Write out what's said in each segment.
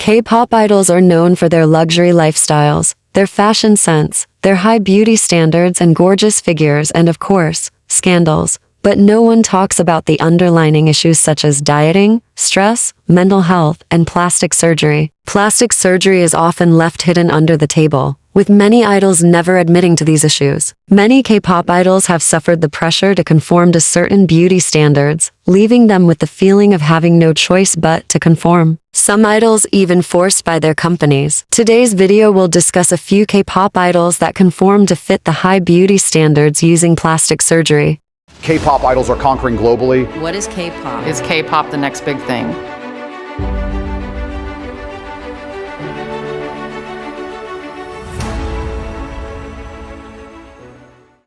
K-pop idols are known for their luxury lifestyles, their fashion sense, their high beauty standards and gorgeous figures and of course, scandals. But no one talks about the underlying issues such as dieting, stress, mental health, and plastic surgery. Plastic surgery is often left hidden under the table, with many idols never admitting to these issues. Many K-pop idols have suffered the pressure to conform to certain beauty standards, leaving them with the feeling of having no choice but to conform. Some idols even forced by their companies. Today's video will discuss a few K-pop idols that conform to fit the high beauty standards using plastic surgery. K-pop idols are conquering globally. What is K-pop? Is K-pop the next big thing?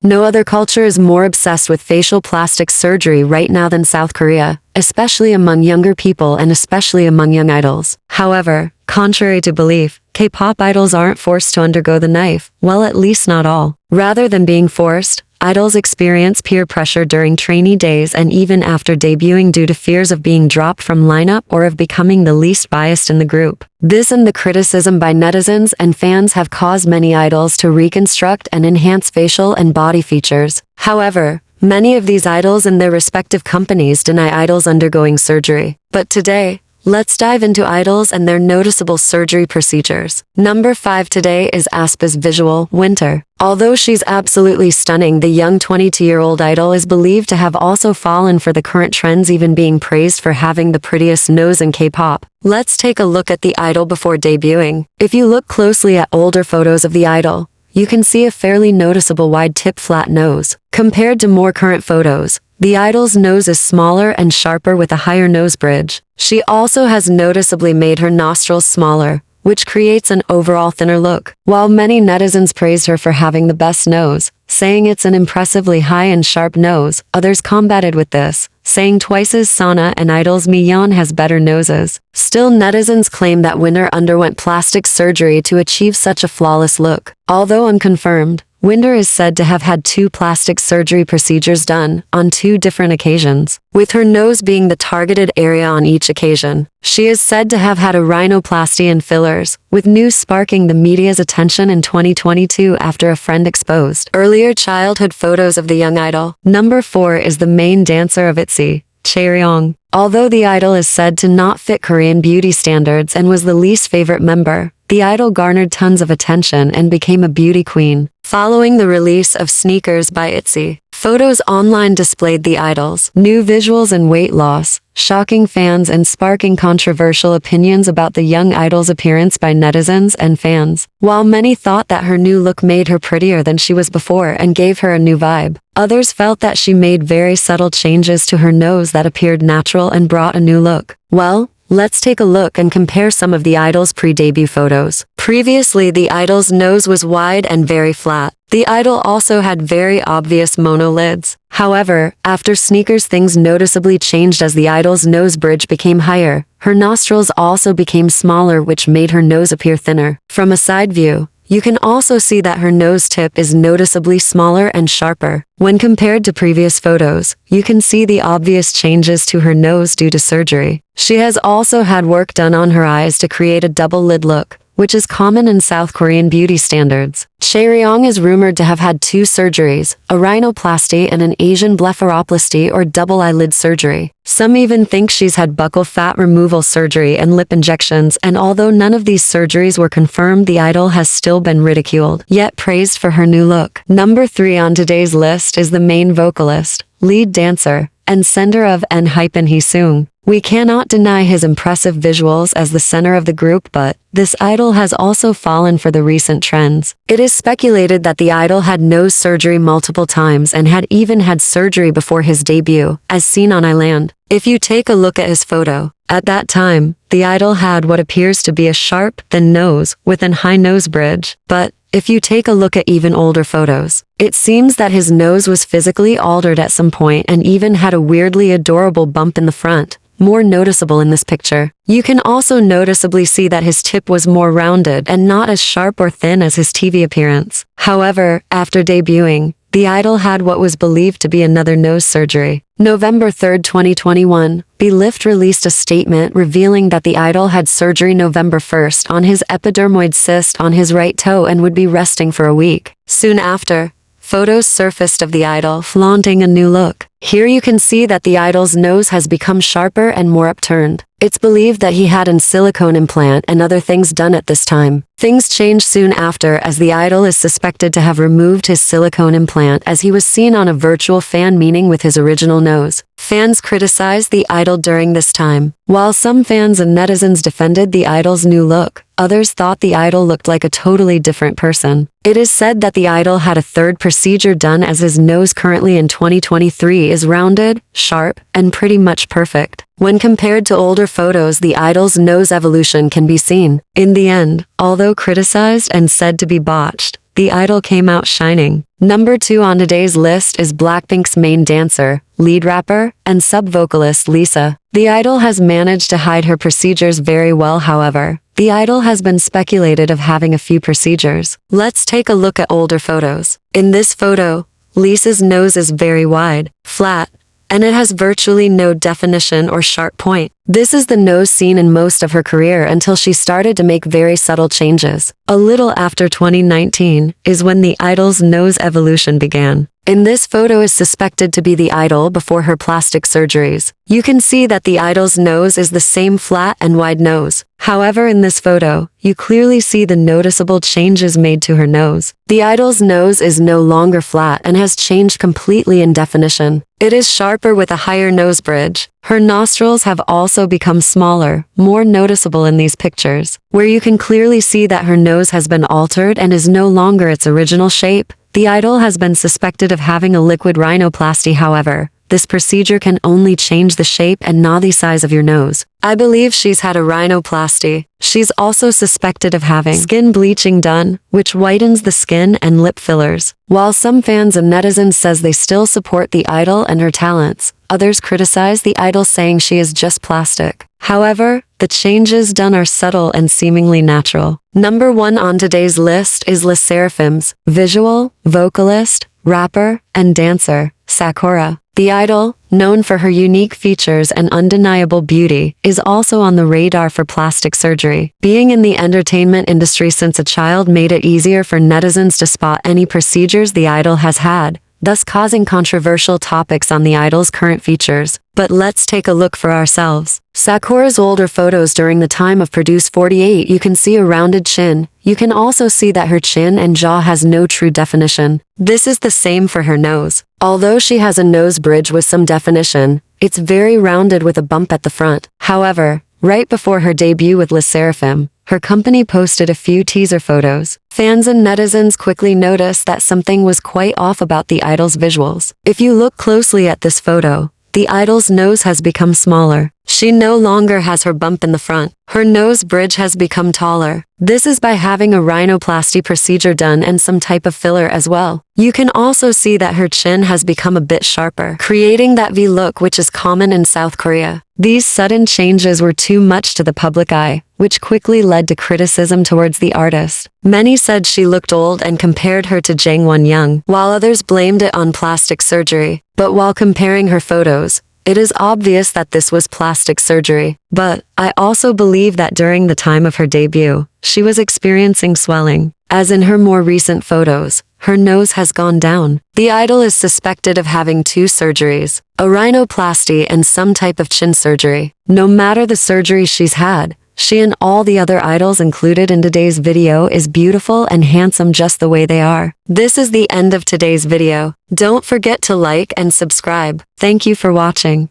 No other culture is more obsessed with facial plastic surgery right now than South Korea, especially among younger people and especially among young idols. However, contrary to belief, K-pop idols aren't forced to undergo the knife, well, at least not all. Rather than being forced, idols experience peer pressure during trainee days and even after debuting due to fears of being dropped from lineup or of becoming the least biased in the group. This and the criticism by netizens and fans have caused many idols to reconstruct and enhance facial and body features. However, many of these idols and their respective companies deny idols undergoing surgery. But today, let's dive into idols and their noticeable surgery procedures. Number 5 today is Aespa's visual, Winter. Although she's absolutely stunning, the young 22-year-old idol is believed to have also fallen for the current trends, even being praised for having the prettiest nose in K-pop. Let's take a look at the idol before debuting. If you look closely at older photos of the idol, you can see a fairly noticeable wide-tip flat nose. Compared to more current photos, the idol's nose is smaller and sharper with a higher nose bridge. She also has noticeably made her nostrils smaller, which creates an overall thinner look. While many netizens praised her for having the best nose, saying it's an impressively high and sharp nose, others combated with this, saying twice as Sana and idol's Miyeon has better noses. Still, netizens claim that Winter underwent plastic surgery to achieve such a flawless look. Although unconfirmed, Winter is said to have had 2 plastic surgery procedures done on 2 different occasions, with her nose being the targeted area on each occasion. She is said to have had a rhinoplasty and fillers, with news sparking the media's attention in 2022 after a friend exposed earlier childhood photos of the young idol. Number 4 is the main dancer of Itzy, Chaeryeong. Although the idol is said to not fit Korean beauty standards and was the least favorite member, the idol garnered tons of attention and became a beauty queen. Following the release of Sneakers by Itzy, photos online displayed the idol's new visuals and weight loss, shocking fans and sparking controversial opinions about the young idol's appearance by netizens and fans. While many thought that her new look made her prettier than she was before and gave her a new vibe, others felt that she made very subtle changes to her nose that appeared natural and brought a new look. Well, let's take a look and compare some of the idol's pre-debut photos. Previously, the idol's nose was wide and very flat. The idol also had very obvious mono lids. However, after Sneakers, things noticeably changed as the idol's nose bridge became higher. Her nostrils also became smaller, which made her nose appear thinner. From a side view, you can also see that her nose tip is noticeably smaller and sharper. When compared to previous photos, you can see the obvious changes to her nose due to surgery. She has also had work done on her eyes to create a double lid look, which is common in South Korean beauty standards. Chaeryeong is rumored to have had 2 surgeries, a rhinoplasty and an Asian blepharoplasty or double eyelid surgery. Some even think she's had buccal fat removal surgery and lip injections, and although none of these surgeries were confirmed, the idol has still been ridiculed, yet praised for her new look. Number 3 on today's list is the main vocalist, lead dancer, and center of Enhypen Heeseung. We cannot deny his impressive visuals as the center of the group, but this idol has also fallen for the recent trends. It is speculated that the idol had nose surgery multiple times and had even had surgery before his debut, as seen on Island. If you take a look at his photo, at that time, the idol had what appears to be a sharp, thin nose with a high nose bridge. But if you take a look at even older photos, it seems that his nose was physically altered at some point and even had a weirdly adorable bump in the front, more noticeable in this picture. You can also noticeably see that his tip was more rounded and not as sharp or thin as his TV appearance. However, after debuting, the idol had what was believed to be another nose surgery. November 3, 2021, Lift released a statement revealing that the idol had surgery November 1st on his epidermoid cyst on his right toe and would be resting for a week. Soon after, photos surfaced of the idol flaunting a new look. Here you can see that the idol's nose has become sharper and more upturned. It's believed that he had a silicone implant and other things done at this time. Things changed soon after as the idol is suspected to have removed his silicone implant as he was seen on a virtual fan meeting with his original nose. Fans criticized the idol during this time. While some fans and netizens defended the idol's new look, others thought the idol looked like a totally different person. It is said that the idol had a third procedure done as his nose currently in 2023 is rounded, sharp, and pretty much perfect. When compared to older photos, the idol's nose evolution can be seen. In the end, although criticized and said to be botched, the idol came out shining. Number 2 on today's list is Blackpink's main dancer, lead rapper, and sub-vocalist Lisa. The idol has managed to hide her procedures very well, however. The idol has been speculated of having a few procedures. Let's take a look at older photos. In this photo, Lisa's nose is very wide, flat, and it has virtually no definition or sharp point. This is the nose seen in most of her career until she started to make very subtle changes. A little after 2019 is when the idol's nose evolution began. In this photo is suspected to be the idol before her plastic surgeries. You can see that the idol's nose is the same flat and wide nose. However, in this photo, you clearly see the noticeable changes made to her nose. The idol's nose is no longer flat and has changed completely in definition. It is sharper with a higher nose bridge. Her nostrils have also become smaller, more noticeable in these pictures, where you can clearly see that her nose has been altered and is no longer its original shape. The idol has been suspected of having a liquid rhinoplasty, however. This procedure can only change the shape and not the size of your nose. I believe she's had a rhinoplasty. She's also suspected of having skin bleaching done, which whitens the skin and lip fillers. While some fans and netizens says they still support the idol and her talents, others criticize the idol saying she is just plastic. However, the changes done are subtle and seemingly natural. Number 1 on today's list is Sserafim's visual, vocalist, rapper, and dancer, Sakura. The idol, known for her unique features and undeniable beauty, is also on the radar for plastic surgery. Being in the entertainment industry since a child made it easier for netizens to spot any procedures the idol has had, thus causing controversial topics on the idol's current features. But let's take a look for ourselves. Sakura's older photos during the time of Produce 48, you can see a rounded chin. You can also see that her chin and jaw has no true definition. This is the same for her nose. Although she has a nose bridge with some definition, it's very rounded with a bump at the front. However, right before her debut with Sserafim, her company posted a few teaser photos. Fans and netizens quickly noticed that something was quite off about the idol's visuals. If you look closely at this photo, the idol's nose has become smaller. She no longer has her bump in the front. Her nose bridge has become taller. This is by having a rhinoplasty procedure done and some type of filler as well. You can also see that her chin has become a bit sharper, creating that V look which is common in South Korea. These sudden changes were too much to the public eye, which quickly led to criticism towards the artist. Many said she looked old and compared her to Jang Won-young, while others blamed it on plastic surgery. But while comparing her photos, it is obvious that this was plastic surgery. But I also believe that during the time of her debut, she was experiencing swelling. As in her more recent photos, her nose has gone down. The idol is suspected of having 2 surgeries, a rhinoplasty and some type of chin surgery. No matter the surgery she's had, she and all the other idols included in today's video is beautiful and handsome just the way they are. This is the end of today's video. Don't forget to like and subscribe. Thank you for watching.